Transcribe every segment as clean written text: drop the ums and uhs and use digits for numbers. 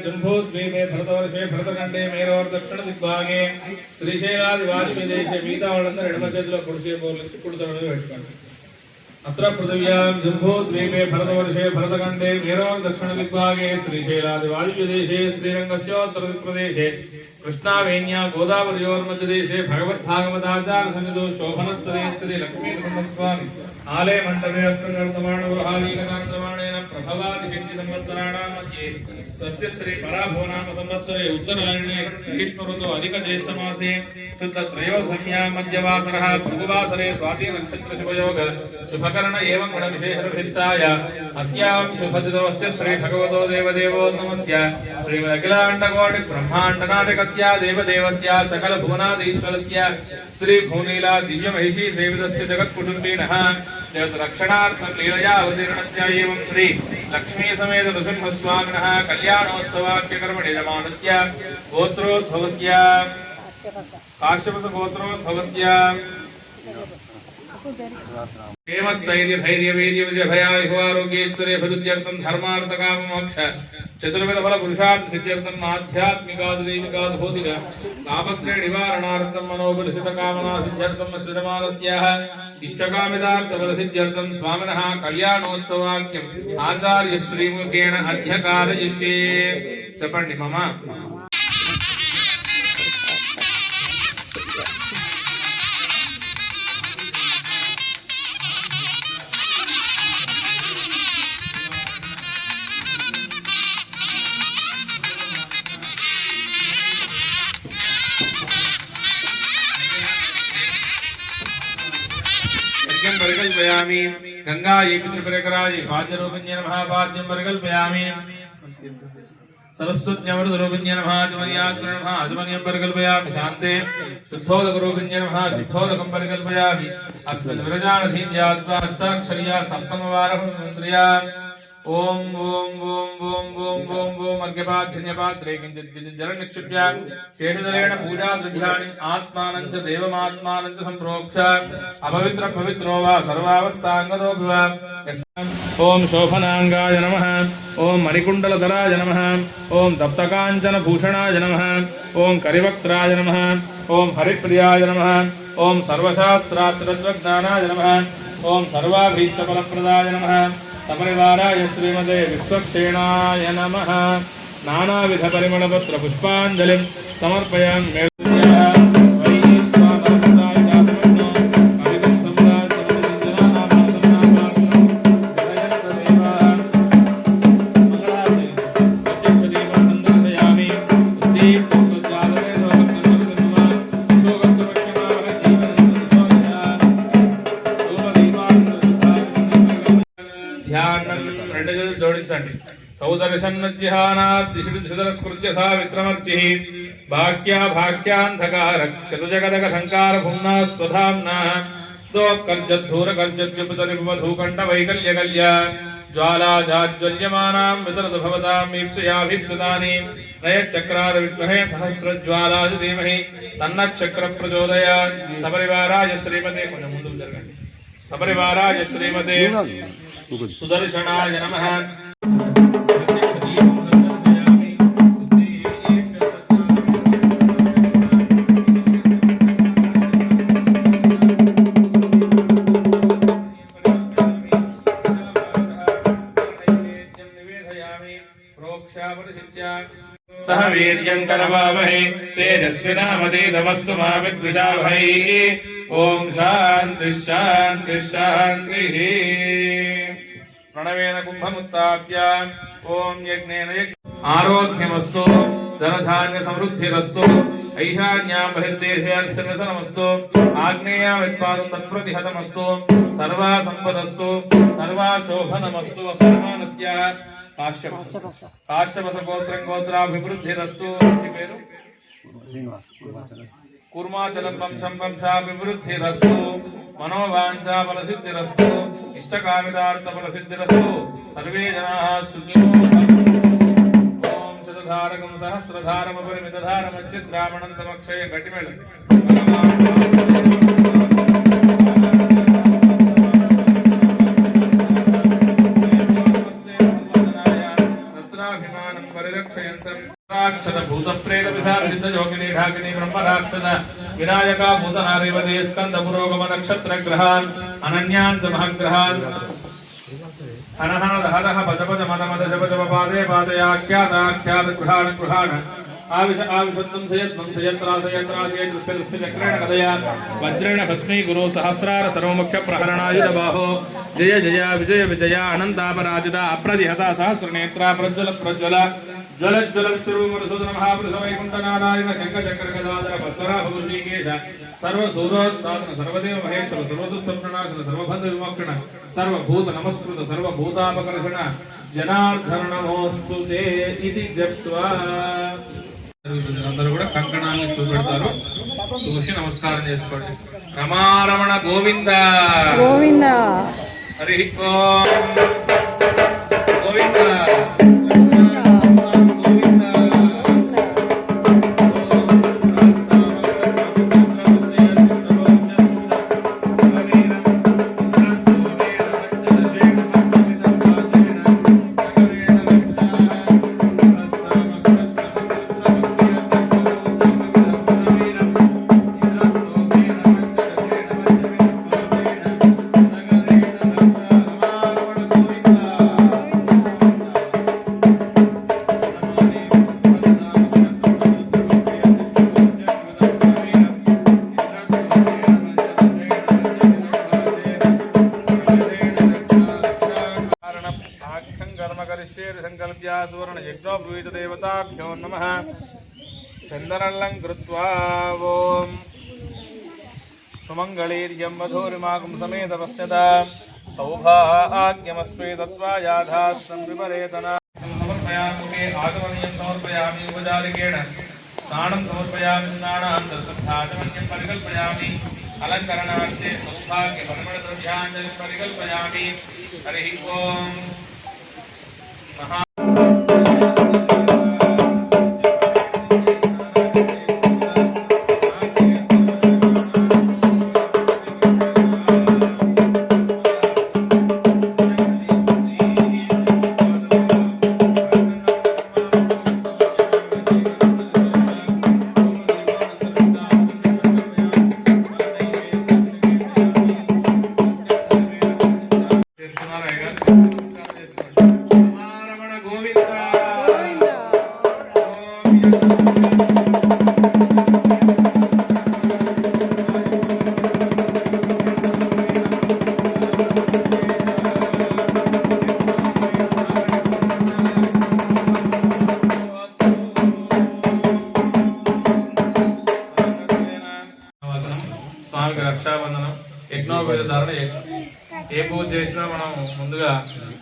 जम्बूद्वीपे भरतवर्षे भरतखंडे मेरोर दक्षिण दिग्भागे श्रीशैलादिवासिदेशे मिगता वाळंदरू एडम చేతిలో కుడితోడు పెట్టుకోండి अत्र पृथिव्यां जम्बूद्वीपे भरतवर्षे भरतखंडे मेरोर दक्षिण दिग्भागे श्रीशैलादिवासिदेशे श्रीरंगस्योत्तरप्रदेशे कृष्णावेण्या गोदावरीयोर्मध्यदेशे भगवद्भागवताचार्य सन्निधौ शोभनस्तरे श्री लक्ष्मी नरसिंहस्वामी आलय मंडपे अस्कर्तमाण गृहालीनकान्तमाणेन प्रभवादिशिष्य संवत्सराणां मध्ये स्वस्य श्री पराभो नाम संवत्सरे उत्तरायणे ग्रीष्मऋतौ अधिकज्येष्ठमासे शुद्ध त्रयोदश्यां मध्यवासरः भृगुवासरे स्वाति नक्षत्र शुभयोग शुभकर्ण एवं गुणविशेषविशिष्टाय अस्यां शुभदिवस्य श्री भगवतो देवदेवो नमस्य श्री अखिलाण्डकोटि ब्रह्माण्डनायकस्य देवदेवस्य सकल भुवनाधीश्वरस्य श्री भूनीला दिव्यमहिषी सेवितस्य जगत्कुटुम्बिनः रक्षणार्थं लीलया अवतीर्णस्य एवं श्री लक्ष्मी समेत नृसिंहस्वामिनः कल्याणोत्सवाख्यकर्मणि यजमानस्य गोत्रोद्भवस्य काश्यपस गोत्रोद्भवस्य हेमस्थैर्य धैर्य वीर्य विजय भयारोग्येश्वर्य भरुद्यर्थं धर्मार्थ काम मोक्ष चतुर्विध फल पुरुषार्थ सिद्ध्यर्थं आध्यात्मिकाद दैविकाद भौतिक तापत्रय निवारणार्थं मनोबलसित कामना सिद्ध्यर्थं श्रीमानस्याः इष्टकामितार्थ फल सिद्ध्यर्थं स्वामिनः कल्याणोत्सवाख्यम् आचार्य श्रीमुखेन अध्यकारयिष्ये చెప్పండి మమ परिकल्पयामि गंगायै पितृपरिकरायै पाद्यरूपिण्यै नमः पाद्यं परिकल्पयामि सरस्वत्यमृतरूपिण्यै नमः आचमनीयाग्रय नमः आचमनीयं परिकल्पयामि शान्ते शुद्धोदकरूपिण्यै नमः शुद्धोदकं परिकल्पयामि अस्मद्विरजानधीन्यात्वा अष्टाक्षर्या सप्तमवारं श्रिया ओम ओम ओम ओम ओम ओम ओम अर्घ्यपात्रे किंचित् किंचित् जलं निक्षिप्य शेषजलेन पूजा द्रव्याणि आत्मानं च देवमात्मानं च संप्रोक्ष अपवित्र पवित्रो वा सर्वावस्थांगतो भव ओम शोभनांगाय नमः ओम मणिकुण्डलधराय नमः ओम तप्तकाञ्चन भूषणाय नमः ओम करिवक्त्राय नमः ओम हरिप्रियाय नमः ओम सर्वशास्त्रार्थतत्त्वज्ञानाय नमः ओम सर्वाभीष्टफलप्रदाय नमः सपरिवाराय श्रीमते विश्वक्षेणाय नमः नानाविध परिमलपत्र पुष्पाञ्जलिं समर्पयामि सौदर्शन्नज्जिहानात् दिशदरस्कृत्य सावित्रमर्चिः भाक्या भाक्यान्धकारः शतजगदक संकार भुम्ना स्वधाम्ना दोक्कर्जद्धूरकर्जद्व्यपतरिपवधूकण्ठवैकल्यकल्य ज्वाला जाज्वल्यमानां वितरतु भवतां मीप्सयाभीप्सदानि नयच्चक्रार विद्महे सहस्रज्वालाय धीमहि तन्नच्चक्रप्रचोदयात् सपरिवाराय श्रीमते सपरिवाराय श्रीमते सुदर्शनाय नमः सह वीर्यं करवावहै तेजस्विनामधीतमस्तु मा विद्विषावहै ओम शांति शांति शांतिः प्रणवेन कुंभमुत्थाप्य ओम यज्ञेन आरोग्यमस्तु धनधान्य समृद्धिरस्तु ऐशान्यां बहिर्देशेऽर्शनमस्तु आग्नेयां विद्वादं तत्प्रतिहतमस्तु सर्वा सम्पदस्तु सर्वा शोभनमस्तु सर्वानस्य काश्यपस गोत्राभिवृद्धिरस्तु कूर्माचलं वंशं वंशाभिवृद्धिरस्तु मनोवाञ्छा फलसिद्धिरस्तु इष्टकामितार्थ फलसिद्धिरस्तु सर्वे जनाः सुखिनो ओम शतधारकं सहस्रधारमपरिमितधारमच्चिद्रामणन्तमक्षय घटिमेळ रत्नाभिमानं परिरक्षयन्तं राक्षस भूत प्रेत विषाविद्ध योगिनी ढाकिनी ब्रह्म राक्षस विनायका भूतनारेवदे स्कंद पुरोगम नक्षत्र ग्रहान् अनन्यान् च महग्रहान् अनहन दहदह पद पद मद मद जप जप पादे पादयाख्यात आख्यात गृहाण गृहाण आविष आविषत्तं सयत्रासयत्रासय दृष्ट दृष्ट चक्रेण कदया वज्रेण भस्मी गुरु सहस्रार सर्वमुख्य प्रहरणायुध बाहो जय जय विजय विजय अनंतापराजिता अप्रतिहता सहस्रनेत्रा प्रज्वल प्रज्वल ज्वल ज्वल विश्वरूपमधुसूदन महापुरुष वैकुंठनारायण शंखचक्र गदाधर भक्तरा भगुषीकेश सर्व सूरोत्सादन सर्वदेव महेश्वर सर्वदुःखप्रणाशन सर्वबंध विमोक्षण सर्वभूत नमस्कृत सर्वभूतापकर्षण जनार्दन नमोस्तु ते इति जप्त्वा అందరూ కూడా కంకణాన్ని చూపెడతారు చూసి నమస్కారం చేసుకోండి రమారమణ గోవింద గోవింద హరి ఓం గోవింద सुवर्ण यज्ञो ब्रूहित देवताभ्यो नमः चंदनलं कृत्वा ओम सुमंगलीर्यं वधूरिमागं समेत पश्यता सौभाग्यमस्मै तत्त्वा याधास्तं विपरेतना समर्पयामि आगमनीयं समर्पयामि उपचारिकेण स्नानं समर्पयामि स्नानान्तरसद्धाचमन्यं परिकल्पयामि अलङ्करणार्थे सौभाग्यपरिमलद्रव्याञ्जलिं परिकल्पयामि हरिः ओम् महा రక్షాబంధనం యజ్ఞోపేత ధారణ ఏ పూజ చేసినా మనం ముందుగా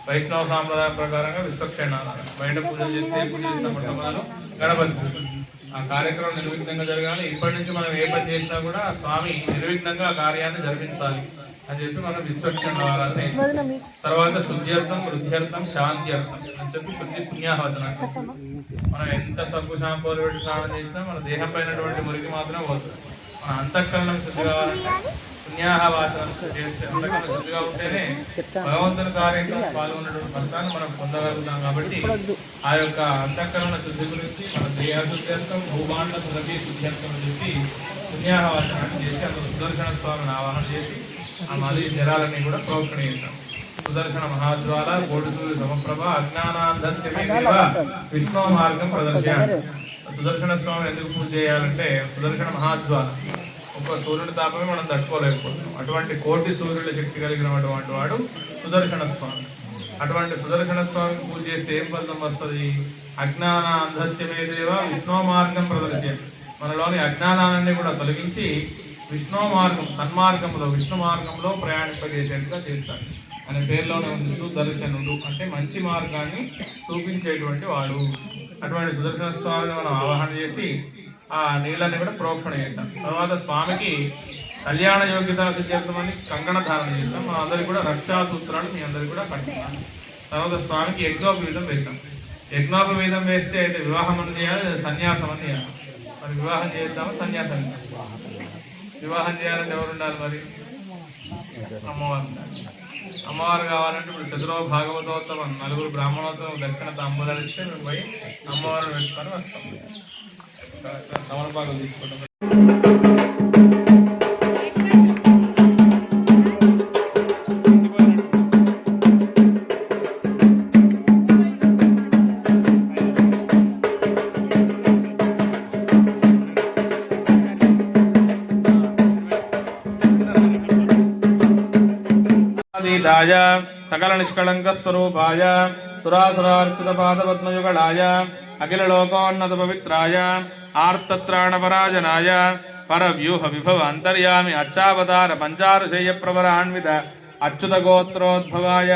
వైష్ణవ సాంప్రదాయం ప్రకారంగా విశ్వక్షణ బయట పూజలు చేస్తే పూజ చేసిన మొట్టమొదలు గణపతి పూజ ఆ కార్యక్రమం నిర్విఘ్నంగా జరగాలి. ఇప్పటి నుంచి మనం ఏ పని చేసినా కూడా స్వామి నిర్విఘ్నంగా ఆ కార్యాన్ని జరిపించాలి అని చెప్పి మనం విశ్వక్షణ వారాన్ని తర్వాత శుద్ధ్యర్థం వృద్ధ్యర్థం శాంత్యర్థం అని చెప్పి శుద్ధి పుణ్యాహవచన మనం ఎంత సబ్బు షాంపూలు పెట్టి స్నానం చేసినా మన దేహం పైనటువంటి మురికి మాత్రమే పోతుంది. మన అంతఃకరణం శుద్ధి కావాలంటే పుణ్యాహవాచనం చేస్తే అంతఃకరణ శుద్ధిగా ఉంటేనే భగవంతుని కార్యక్రమం పాల్గొన్నటువంటి ఫలితాన్ని మనం పొందగలుగుతాం. కాబట్టి ఆ యొక్క అంతఃకరణ శుద్ధి గురించి మన దేహ శుద్ధ్యర్థం భూభాండ ద్రవ్య శుద్ధ్యర్థం అని చెప్పి పుణ్యాహవాచనాన్ని చేసి అందులో సుదర్శన స్వామిని ఆవాహన చేసి ఆ నది జలాలన్నీ కూడా ప్రోక్షణ చేశాం. సుదర్శన మహాజ్వాల కోటిసూర్య సమప్రభ అజ్ఞానాంధస్యమేవ విష్ణు మార్గం ప్రదర్శయామి. సుదర్శన స్వామిని ఎందుకు పూజ చేయాలంటే సుదర్శన మహాజ్వాల ఒక సూర్యుడి తాపమే మనం తట్టుకోలేకపోతున్నాం. అటువంటి కోటి సూర్యుల శక్తి కలిగినటువంటి వాడు సుదర్శన స్వామి. అటువంటి సుదర్శన స్వామిని పూజ చేస్తే ఏం ఫలితం వస్తుంది? అజ్ఞాన అంధస్యమేదేవ విష్ణు మార్గం ప్రదర్శయామి. మనలోని అజ్ఞానాన్ని కూడా తొలగించి విష్ణు మార్గం సన్మార్గంలో విష్ణు మార్గంలో ప్రయాణింపజేసేట్టుగా చేస్తాడు. అనే పేరులోనే ఉంది సుదర్శనుడు, అంటే మంచి మార్గాన్ని చూపించేటువంటి వాడు. అటువంటి సుదర్శన స్వామిని మనం ఆవాహన చేసి ఆ నీళ్ళని కూడా ప్రోక్షణ చేస్తాం. తర్వాత స్వామికి కళ్యాణ యోగ్యత సిద్ధార్థమని కంకణ ధారణ చేస్తాం. మన అందరికి కూడా రక్షా సూత్రాలు మీ అందరికి కూడా పట్టిస్తాం. తర్వాత స్వామికి యజ్ఞోపవీతం వేస్తాం. యజ్ఞోపవీతం వేస్తే అయితే వివాహం అని చేయాలి, సన్యాసం అని చేయాలి. మరి వివాహం చేద్దామా సన్యాసం? వివాహం చేయాలంటే ఎవరు ఉండాలి? మరి అమ్మవారు ఉండాలి. అమ్మవారు కావాలంటే ఇప్పుడు చతురో భాగవతోత్తమం 4 బ్రాహ్మణోత్తమం దక్షిణ తాంబూలాలిస్తే మేము పోయి అమ్మవారిని పెట్టుకొని వస్తాం. తమలపాకులు తీసుకుంటాం. सकल निष्कलंक स्वरूपाय सुरासुरार्चित पादपद्मयुगलाय अखिल लोकोन्नत पवित्राय आर्तत्राणपराजनाय परव्यूह विभव अंतर्यामि अच्छावतार पंचारुषेय प्रवरान्वित अच्युत गोत्रोद्भवाय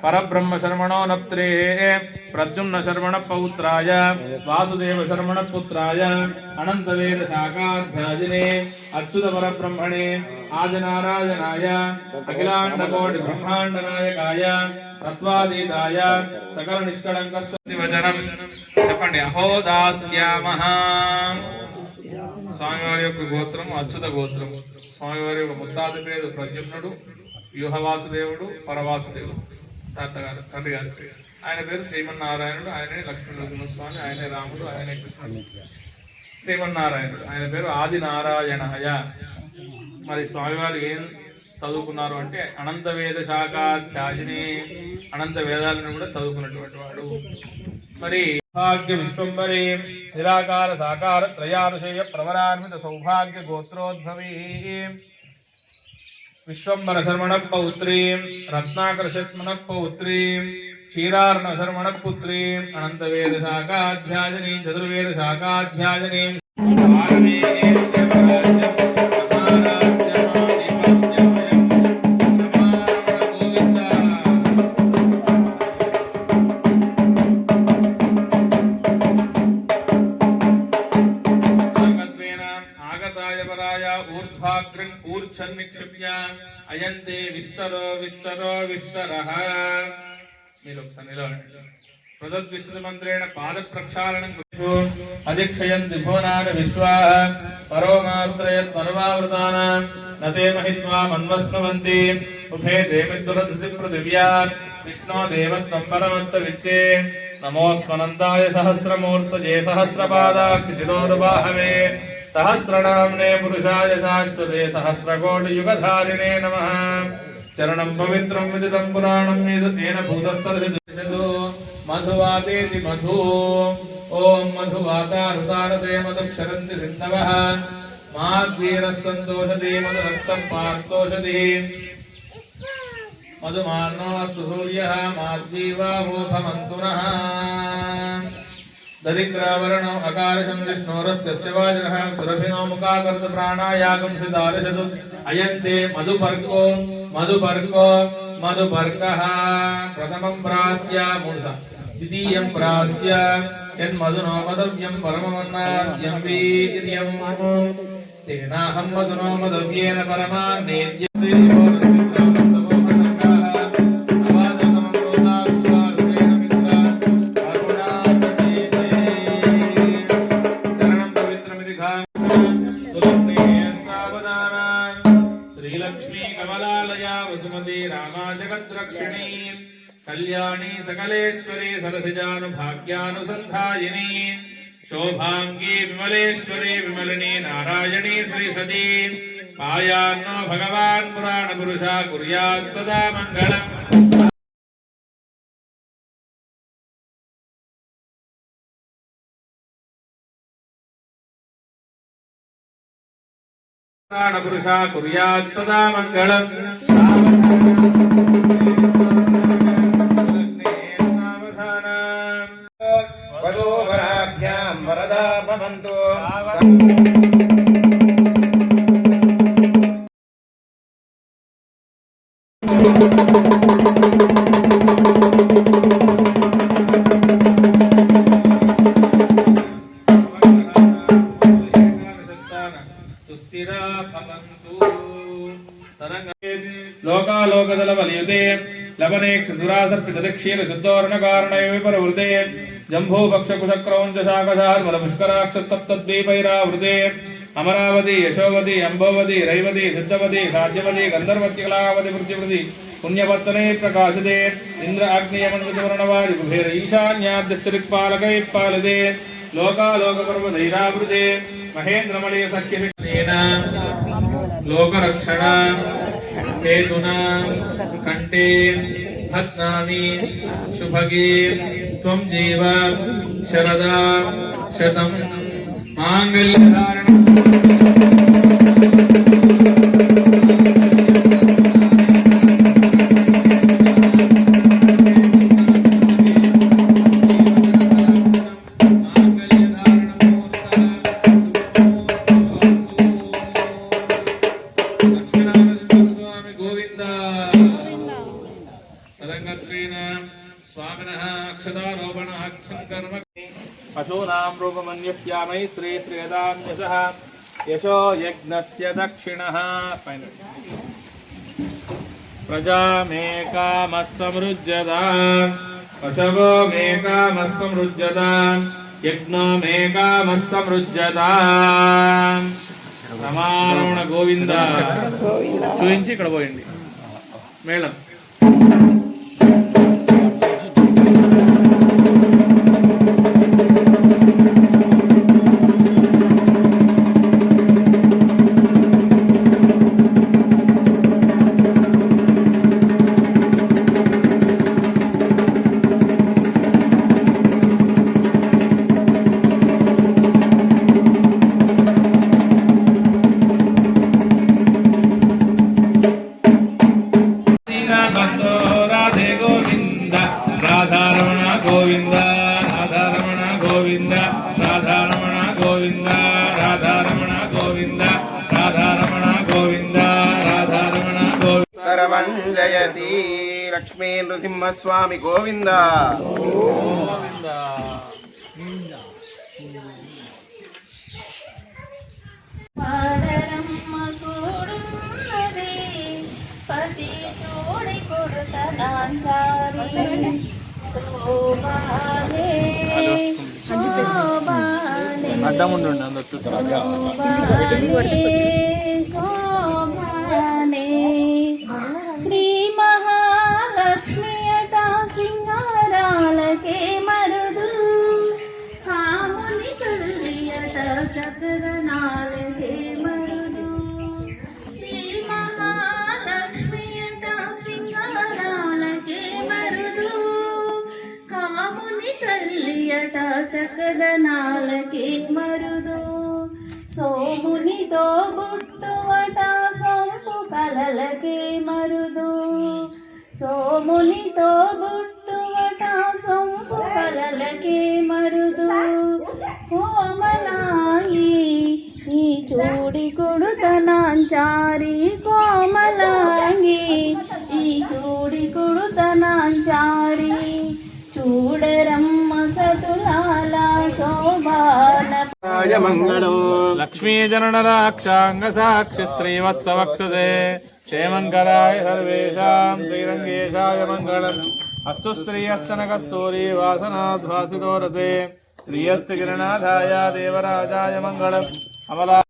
परब्रह्म शर्मणो नप्त्रे प्रद्युम्न शर्मण पौत्राय वासुदेव शर्मण पुत्राय अनंत वेद शाखाध्याजिने अच्युत परब्रह्मणे आजनारायणाय अखिलांड कोटि ब्रह्मांड नायकाय तत्वातीताय सकल निष्कलंक वचनम చెప్పండి. అహోదాస్యామః. స్వామివారి యొక్క గోత్రం అచ్యుత గోత్రం. స్వామివారి యొక్క ముత్తాత పేరు ప్రద్యుమ్నుడు, వ్యూహవాసుదేవుడు, పరవాసుదేవుడు తాతగారు తండ్రి గారి పేరు. ఆయన పేరు శ్రీమన్నారాయణుడు. ఆయనే లక్ష్మీ నరసింహస్వామి, ఆయనే రాముడు, ఆయనే కృష్ణుడు. శ్రీమన్నారాయణుడు ఆయన పేరు ఆది నారాయణయ. మరి స్వామివారు ఏం చదువుకున్నారు అంటే అనంత వేద శాఖాధ్యాజిని, అనంత వేదాలను కూడా చదువుకున్నటువంటి వాడు. మరి సౌభాగ్య విశ్వంబరి నిరాకార సాకార త్రయారుషేయ ప్రవరాన్విత సౌభాగ్య గోత్రోద్భవీ విశ్వంబర శర్మణ పౌత్రీ రత్నాకర శర్మణ పౌత్రీ క్షీరార్ణ శర్మణ పుత్రీ అనంత వేద శాఖాధ్యాజిని చతుర్వేద శాఖాధ్యాజిని అయంతే విస్తరో విస్తరో విస్తరః. మీరు ఒకసారి నిలవండి. ప్రదద్విశ్రుతమంత్రేణ పాద ప్రక్షాళనం అధిక్షయంతి భువనాని విశ్వాః పరోమాత్రయత్ అనువావృతానాం నతే మహిత్వా మన్వస్నువంతి ఉభే దేమిద్దురధసి పృథివ్యా విష్ణో దేవత్వం పరమత్స విచ్చే నమోస్మనంతాయ సహస్రమూర్తయే సహస్రపాదాక్షి శిరోరుబాహవే सहस्रनाम्ने पुरुषाय शाश्वते सहस्रकोटियुगधारिणे नमः. चरणं पवित्रं विदितं पुराणं तेन भूतस्तरसिद्धो मधुवातेति मधु. ओम मधुवातारुतारते मधुक्षरन्ति सिन्धवः माद्वीरः सन्तोषति मधुरक्तं पार्थोषधिः मधुमार्णोऽस्तु सूर्यः माद्वीवावोभमन्तु नः. दरिद्रावरणो अकारशं विष्णोरस्य वाजनः सुरभिनो मुखाकर्त प्राणायागं सिदारशतु अयन्ते मधुपर्को मधुपर्को मधुपर्कः. प्रथमं प्रास्य मूर्धा द्वितीयं प्रास्य यन्मधुनो मदव्यं परममन्नाद्यं वीर्यं तेनाहं मधुनो मदव्येन परमान्नेद्यते. कल्याणी सकलेश्वरी सरसिजानुभाग्यानुसंधायिनी शोभांगी विमलेश्वरी विमलिनी नारायणी श्री सती पायान्नो भगवान् पुराण पुरुषा कुर्यात् सदा मंगलम्. पुराण पुरुषा कुर्यात् सदा मंगलम्. वरदा भवन्तु लोकालोकदलवलयुते लवने क्षुरासर्पितदक्षीण शुद्धोर्णकारणैविपरवृते जम्भूपक्षकुशक्रौञ्चशाकशार्मलपुष्कराक्षसप्तद्वीपैरावृते अमरावती यशोवती अंबोवती रैवती सिद्धवती साध्यवती गंधर्वत्यकलावती पृथ्वीवृति पुण्यवर्तने प्रकाशते इंद्र अग्नियमन्वितवर्णवायु कुबेर ईशान्याद्यश्चरिक्पालकैः पालते लोकालोकपर्वतैरावृते महेन्द्रमणि सख्येन लोकरक्षण हेतुना कंठे भद्नामि शुभगे त्वं जीव शरदा शतं मांगल्यधारण पशूनां रूपमन्यस्यामै श्री श्रीयदान्यसः यशो यज्ञस्य दक्षिणः प्रजा मे कामः समृज्यता पशवो मे कामः समृज्यता यज्ञो मे कामः समृज्यता रमारमण गोविंद చూయించి ఇక్కడ పోయండి మేళం जयति लक्ष्मी नृसिंहस्वामी गोविंद అడ్డం ఉండండి అందరూ శ్రీ మహాలక్ష్మి అట సింగారాలకే మరుదు కాముని తల్లి అట చక్రనాలకే మరుదు శ్రీ మహాలక్ష్మి అట సింగారాలకే మరుదు కాముని తల్లి అట చక్రనాలకే మరుదు సోమునితో బుట్టువట సొంపు కలలకే మరుదు సోమునితో బుట్టువట సొంపు కలలకే మరుదు కోమలాంగి ఈ చూడి కొడుతనాంచారి కోమలాంగి ఈ చూడి కొడుతనాంచారి చూడరమ్మ సతులాల శోభాన लक्ष्मी जननराक्षांग साक्षि श्रीवत्सवक्षसे क्षेमंकराय सर्वेषां श्रीरंगेशाय मंगलम् अस्तु श्रीयस्तनकस्तूरी वासनाध्वासितो रसे श्रीयस्य गिरिनाथाय देवराजाय मंगलम् अमला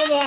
బాబా